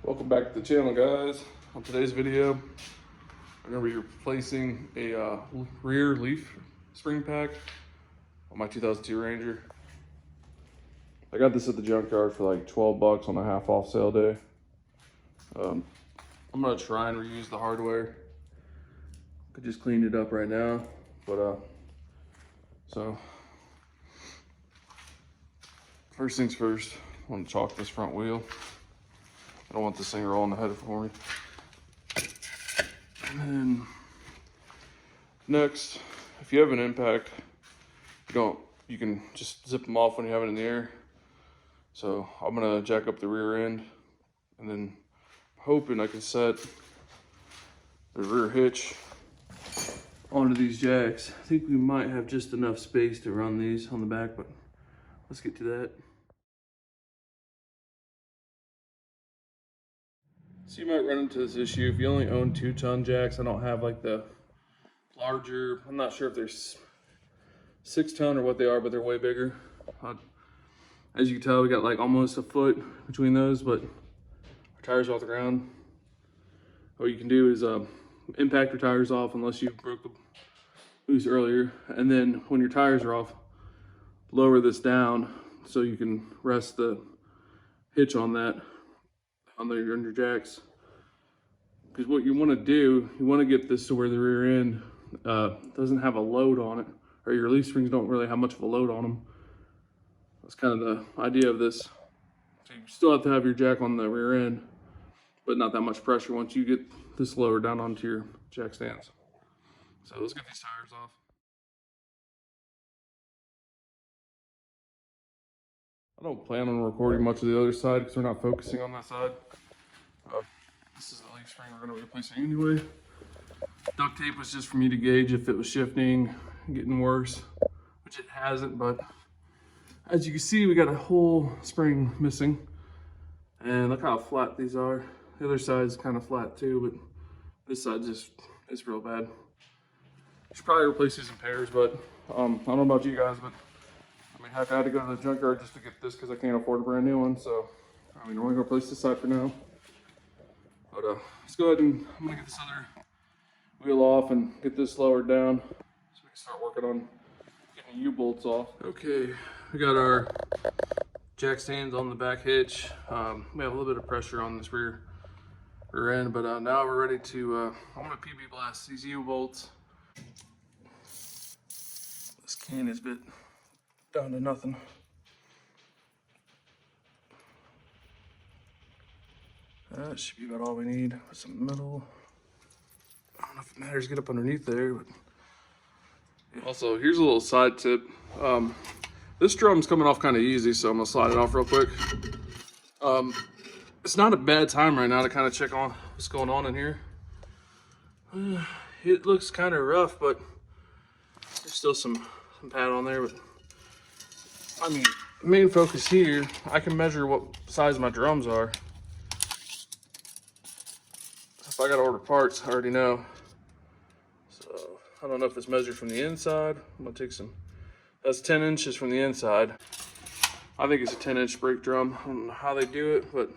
Welcome back to the channel, guys. On today's video, I'm going to be replacing a rear leaf spring pack on my 2002 Ranger. I got this at the junkyard for like 12 bucks on a half off sale day. I'm going to try and reuse the hardware. Could just clean it up right now, but so first things first, I want to chalk this front wheel. I don't want this thing rolling ahead for me. And then next, if you have an impact, you can just zip them off when you have it in the air. So I'm gonna jack up the rear end, and then hoping I can set the rear hitch onto these jacks. I think we might have just enough space to run these on the back, but let's get to that. So you might run into this issue if you only own 2-ton jacks. I don't have like the larger, I'm not sure if they're 6-ton or what they are, but they're way bigger. As you can tell, we got like almost a foot between those, but our tires are off the ground. What you can do is impact your tires off unless you broke the loose earlier. And then when your tires are off, lower this down so you can rest the hitch on that, on your jacks. Because what you want to do, you want to get this to where the rear end doesn't have a load on it, or your leaf springs don't really have much of a load on them. That's kind of the idea of this. So you still have to have your jack on the rear end, but not that much pressure once you get this lower down onto your jack stands. So let's get these tires off. I don't plan on recording much of the other side because we're not focusing on that side. This is the leaf spring we're going to be replacing anyway. Duct tape was just for me to gauge if it was shifting, getting worse, which it hasn't, but as you can see, we got a whole spring missing. And look how flat these are. The other side's kind of flat too, but this side just is real bad. Should probably replace these in pairs, but I don't know about you guys, but I mean, heck, I had to go to the junkyard just to get this because I can't afford a brand new one. So, I mean, we're gonna replace this side for now. But let's go ahead and I'm gonna get this other wheel off and get this lowered down so we can start working on getting U-bolts off. Okay, we got our jack stands on the back hitch. We have a little bit of pressure on this rear end, but now we're ready to, I'm gonna PB blast these U-bolts. This can is bit down to nothing. That should be about all we need. With some metal. I don't know if it matters to get up underneath there, but also here's a little side tip. This drum's coming off kind of easy, so I'm gonna slide it off real quick. It's not a bad time right now to kind of check on what's going on in here. It looks kind of rough, but there's still some pad on there. But I mean, main focus here, I can measure what size my drums are. If I gotta order parts, I already know. So I don't know if it's measured from the inside. I'm gonna take some, that's 10 inches from the inside. I think it's a 10-inch brake drum. I don't know how they do it, but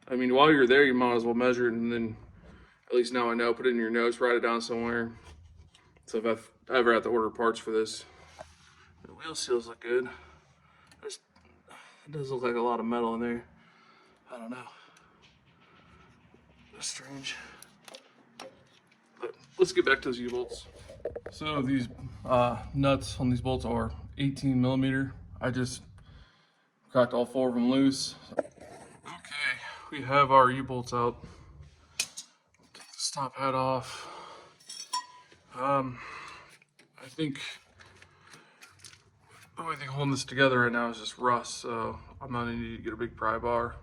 I mean, while you're there, you might as well measure it, and then at least now I know, put it in your notes, write it down somewhere. So if I ever have to order parts for this, the wheel seals look good. It does look like a lot of metal in there. I don't know. That's strange. But let's get back to those U-bolts. So these nuts on these bolts are 18 millimeter. I just cracked all 4 of them loose. Okay, we have our U-bolts out. Take the stop head off. I think the only thing holding this together right now is just rust, so I'm gonna need to get a big pry bar.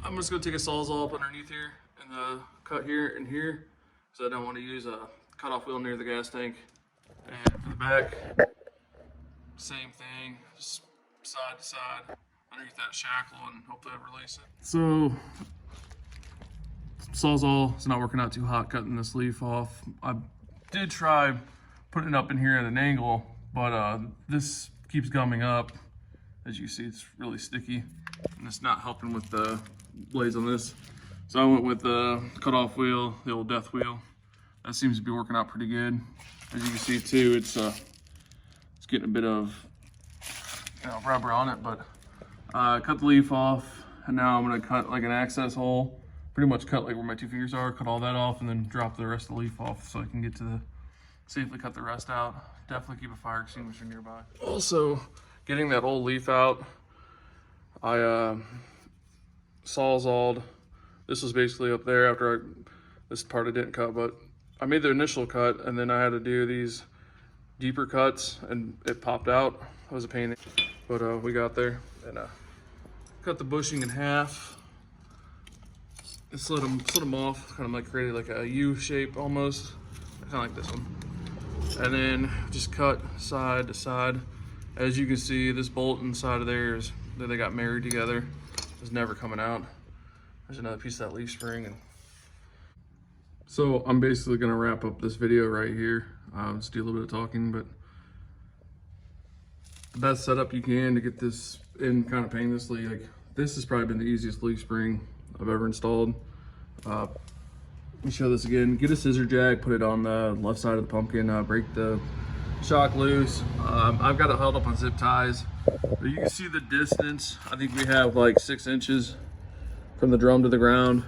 I'm just gonna take a Sawzall up underneath here and the cut here and here, because I don't want to use a cutoff wheel near the gas tank. And for the back, same thing, just side to side underneath that shackle, and hopefully I release it. So Sawzall is not working out too hot cutting this leaf off. I did try putting it up in here at an angle, but this keeps gumming up. As you see, it's really sticky. and it's not helping with the blades on this. So I went with the cutoff wheel, the old death wheel. That seems to be working out pretty good. As you can see too, it's getting a bit of rubber on it, but cut the leaf off, and now I'm gonna cut like an access hole. Pretty much cut like where my 2 fingers are, cut all that off, and then drop the rest of the leaf off so I can get to the, safely cut the rest out. Definitely keep a fire extinguisher nearby. Also, getting that old leaf out, I sawzalled. This was basically up there after this part I didn't cut, but I made the initial cut, and then I had to do these deeper cuts, and it popped out. It was a pain, but we got there, and cut the bushing in half. And slid them off, kind of like created like a U shape almost, kind of like this one. And then just cut side to side. As you can see, this bolt inside of there is that they got married together. It's never coming out. There's another piece of that leaf spring. And so I'm basically gonna wrap up this video right here. Just do a little bit of talking, but the best setup you can to get this in kind of painlessly. Like, this has probably been the easiest leaf spring I've ever installed. Let me show this again. Get a scissor jack, put it on the left side of the pumpkin, break the shock loose. I've got it held up on zip ties. But you can see the distance. I think we have like 6 inches from the drum to the ground.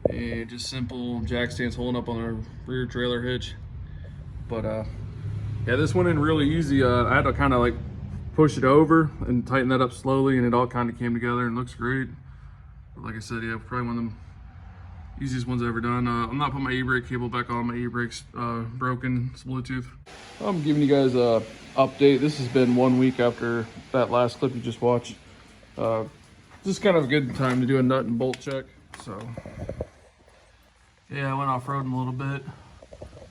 And just simple jack stands holding up on our rear trailer hitch. But yeah, this went in really easy. I had to kind of like push it over and tighten that up slowly, and it all kind of came together and looks great. But like I said, yeah, probably one of the easiest ones I've ever done. I'm not putting my e-brake cable back on. My e-brake's broken. It's Bluetooth. I'm giving you guys a update. This has been 1 week after that last clip you just watched. Just kind of a good time to do a nut and bolt check. So yeah, I went off-roading a little bit.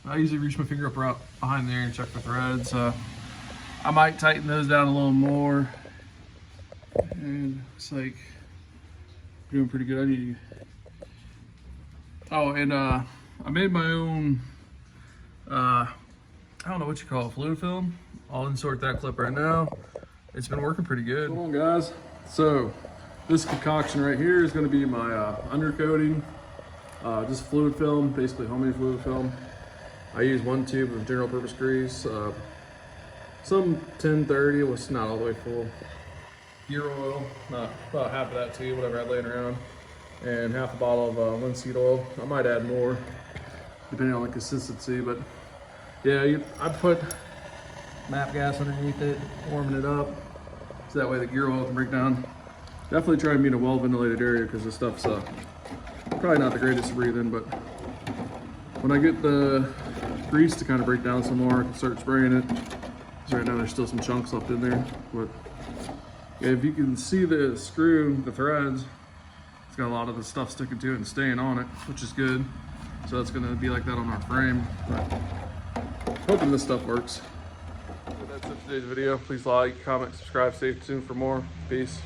I usually reach my finger up right behind there and check the threads. I might tighten those down a little more. And it's like doing pretty good. I need. Oh, and I made my own. I don't know what you call it, fluid film. I'll insert that clip right now. It's been working pretty good. Come on, guys. So this concoction right here is going to be my undercoating. Just fluid film, basically homemade fluid film. I use 1 tube of general purpose grease. Some 1030 was not all the way full. Gear oil, not about half of that tube, whatever I had laying around, and half a bottle of linseed oil. I might add more depending on the consistency, but yeah, I put MAP gas underneath it, warming it up, so that way the gear oil can break down. Definitely try and be in a well ventilated area because this stuff's probably not the greatest to breathe in, but when I get the grease to kind of break down some more, I can start spraying it. So right now there's still some chunks left in there, but yeah, if you can see the screw, the threads, it's got a lot of the stuff sticking to it and staying on it, which is good. So that's gonna be like that on our frame, but hoping this stuff works. So that's it for today's video. Please like, comment, subscribe, stay tuned for more. Peace.